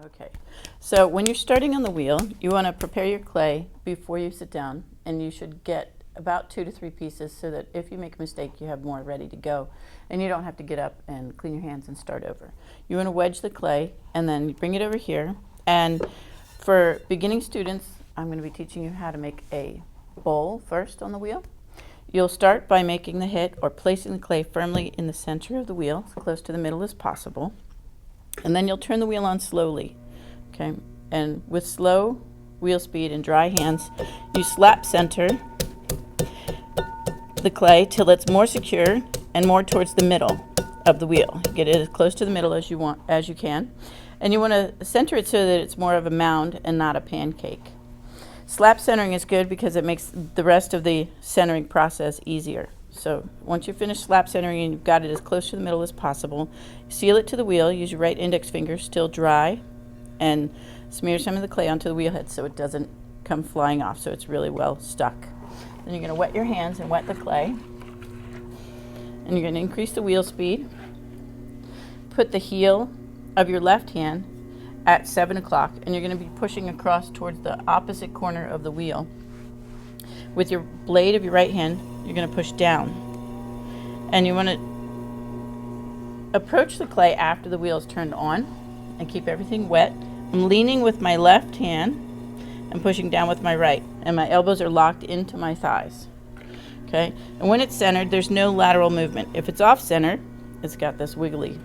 Okay, so when you're starting on the wheel, you want to prepare your clay before you sit down, and you should get about 2 to 3 pieces so that if you make a mistake, you have more ready to go, and you don't have to get up and clean your hands and start over. You want to wedge the clay, and then you bring it over here. And for beginning students, I'm going to be teaching you how to make a bowl first on the wheel. You'll start by making the hit or placing the clay firmly in the center of the wheel, as close to the middle as possible. And then you'll turn the wheel on slowly, okay? And with slow wheel speed and dry hands, you slap center the clay till it's more secure and more towards the middle of the wheel. Get it as close to the middle as you can. And you want to center it so that it's more of a mound and not a pancake. Slap centering is good because it makes the rest of the centering process easier. So once you finish slap centering and you've got it as close to the middle as possible, seal it to the wheel. Use your right index finger, still dry, and smear some of the clay onto the wheel head so it doesn't come flying off, so it's really well stuck. Then you're going to wet your hands and wet the clay. And you're going to increase the wheel speed. Put the heel of your left hand at 7 o'clock, and you're going to be pushing across towards the opposite corner of the wheel. With your blade of your right hand, you're going to push down. And you want to approach the clay after the wheel is turned on and keep everything wet. I'm leaning with my left hand and pushing down with my right, and my elbows are locked into my thighs. Okay? And when it's centered, there's no lateral movement. If it's off center, it's got this wiggliness.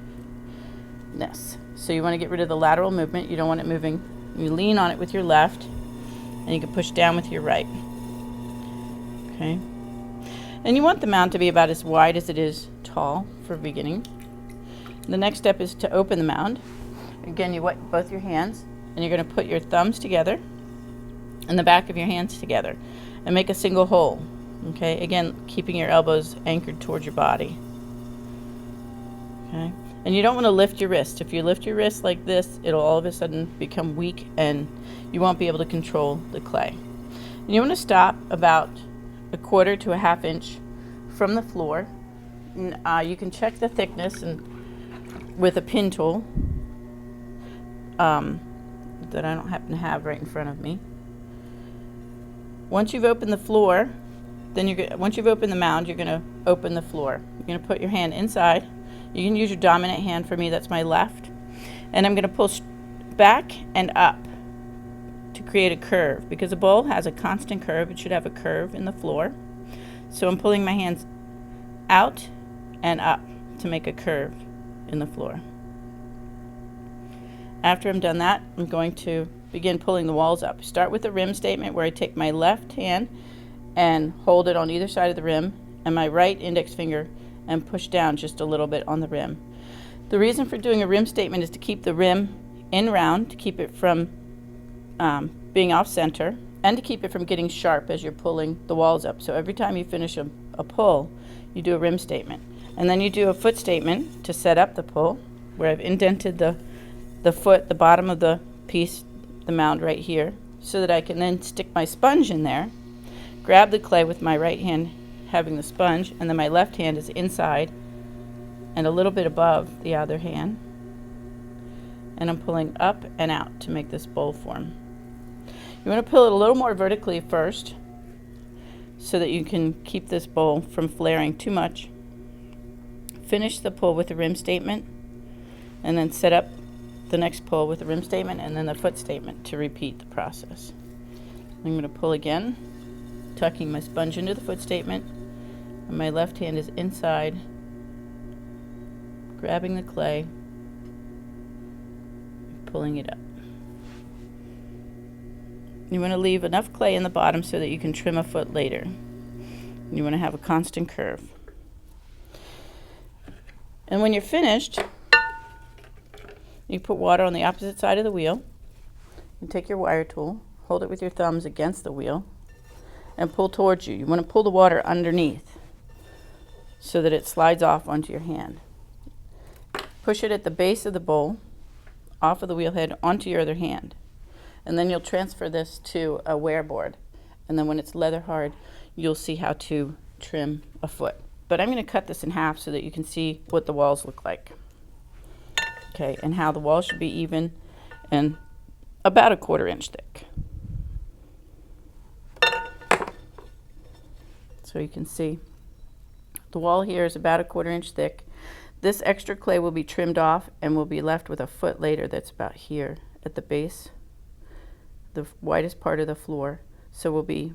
So you want to get rid of the lateral movement. You don't want it moving. You lean on it with your left, and you can push down with your right. Okay? And you want the mound to be about as wide as it is tall for beginning. The next step is to open the mound. Again, you wet both your hands, and you're going to put your thumbs together and the back of your hands together and make a single hole. Okay? Again, keeping your elbows anchored towards your body. Okay? And you don't want to lift your wrist. If you lift your wrist like this, it'll all of a sudden become weak and you won't be able to control the clay. And you want to stop about 1/4 to 1/2 inch from the floor. You can check the thickness with a pin tool that I don't happen to have right in front of me. Once you've opened the floor, once you've opened the mound, you're going to open the floor. You're going to put your hand inside. You can use your dominant hand. For me, that's my left. And I'm going to pull back and up to create a curve. Because a bowl has a constant curve, it should have a curve in the floor. So I'm pulling my hands out and up to make a curve in the floor. After I'm done that, I'm going to begin pulling the walls up. Start with the rim statement where I take my left hand and hold it on either side of the rim and my right index finger and push down just a little bit on the rim. The reason for doing a rim statement is to keep the rim in round, to keep it from being off center, and to keep it from getting sharp as you're pulling the walls up. So every time you finish a pull, you do a rim statement. And then you do a foot statement to set up the pull, where I've indented the foot, the bottom of the piece, the mound right here, so that I can then stick my sponge in there, grab the clay with my right hand having the sponge, and then my left hand is inside and a little bit above the other hand, and I'm pulling up and out to make this bowl form. You want to pull it a little more vertically first so that you can keep this bowl from flaring too much. Finish the pull with the rim statement and then set up the next pull with the rim statement and then the foot statement to repeat the process. I'm going to pull again, tucking my sponge into the foot statement, and my left hand is inside, grabbing the clay, pulling it up. You want to leave enough clay in the bottom so that you can trim a foot later. You want to have a constant curve. And when you're finished, you put water on the opposite side of the wheel. You take your wire tool, hold it with your thumbs against the wheel, and pull towards you. You want to pull the water underneath so that it slides off onto your hand. Push it at the base of the bowl, off of the wheel head, onto your other hand. And then you'll transfer this to a wear board. And then when it's leather hard, you'll see how to trim a foot. But I'm going to cut this in half so that you can see what the walls look like. Okay, and how the wall should be even and about a 1/4 inch thick. So you can see the wall here is about a 1/4 inch thick. This extra clay will be trimmed off and we'll be left with a foot later that's about here at the base, the widest part of the floor. So we'll be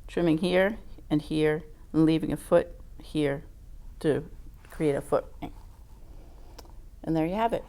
trimming here and here and leaving a foot here to create a foot ring. And there you have it.